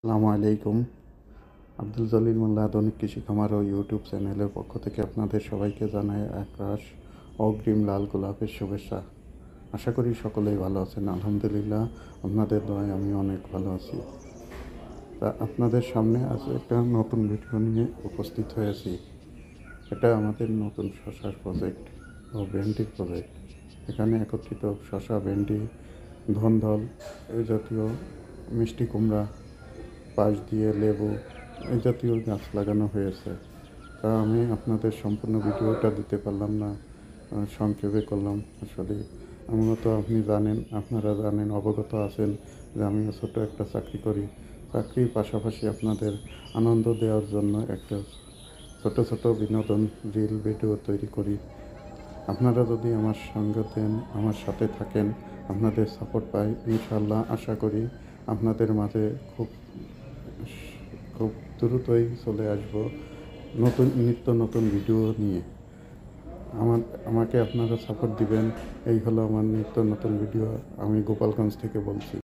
আসসালামু আলাইকুম। আব্দুল জলিল মোল্লা আধুনিক কৃষি খামার ও ইউটিউব চ্যানেলের পক্ষ থেকে আপনাদের সবাইকে জানাই আকাশ অগ্রিম লাল গোলাপের শুভেচ্ছা। আশা করি সকলেই ভালো আছেন। আলহামদুলিল্লাহ, আপনাদের দয়ায় আমি অনেক ভালো আছি। তা আপনাদের সামনে আজ একটা নতুন ভিডিও নিয়ে উপস্থিত হয়েছি। এটা আমাদের নতুন শশার প্রজেক্ট ও ভেন্ডির প্রজেক্ট। এখানে একত্রিত শশা, ভেন্ডি, ধনধল এই জাতীয় মিষ্টি কুমড়া, পাশ দিয়ে লেবু এই জাতীয় গাছ লাগানো হয়েছে। তা আমি আপনাদের সম্পূর্ণ ভিডিওটা দিতে পারলাম না, সংক্ষেপে করলাম। আসলে আপনারা জানেন, অবগত আছেন যে আমি ছোটো একটা চাকরি করি। চাকরির পাশাপাশি আপনাদের আনন্দ দেওয়ার জন্য একটা ছোট ছোট বিনোদন রিল ভিডিও তৈরি করি। আপনারা যদি আমার সঙ্গ দেন, আমার সাথে থাকেন, আপনাদের সাপোর্ট পাই, ইনশাল্লাহ আশা করি আপনাদের মাঝে খুব খুব দ্রুতই চলে আসব নিত্য নতুন ভিডিও নিয়ে। আমাকে আপনারা সাপোর্ট দিবেন, এই হলো আমার নিত্য নতুন ভিডিও। আমি গোপালগঞ্জ থেকে বলছি।